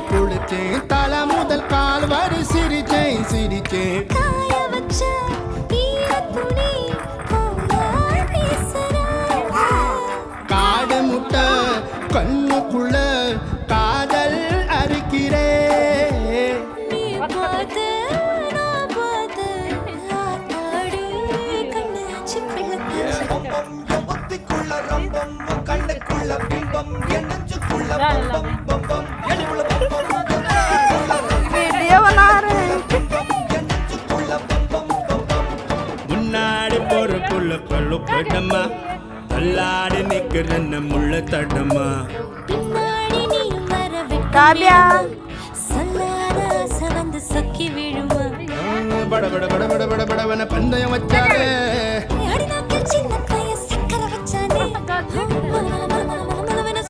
குளிச்சேன் தலை முதல் கால் வரை சிரிச்சேன் சிரிச்சேன் காய வச்ச ஈரத்துணி போல வீசுற. காடு முட்டை கண்ணுக்குள்ள காதல் அறுக்கிறே நீ பார்த்து நான் பார்த்து ஆத்தாடி கண்ணு ஆச்சு புத்திக்குள்ள ரம்பம் கண்ணுக்குள்ள பிம்பம் என்னச்சுக்குள்ள பம்பம் பம்பம் எடிவுல வீடியோ முன்னாடி போறக்குள்ள கல்லு கட்டமா தள்ளாடி நிக்கிறன்ன முள்ள தட்டமா பின்னாடி நீ வர காவியா சொல்லாத ஆசை வந்து சொக்கி விழுமா. பட பட பட பட பட படவன பந்தயம் வச்சாலே அடி நாக்கில் சின்ன பையன் சக்கரை வச்சானே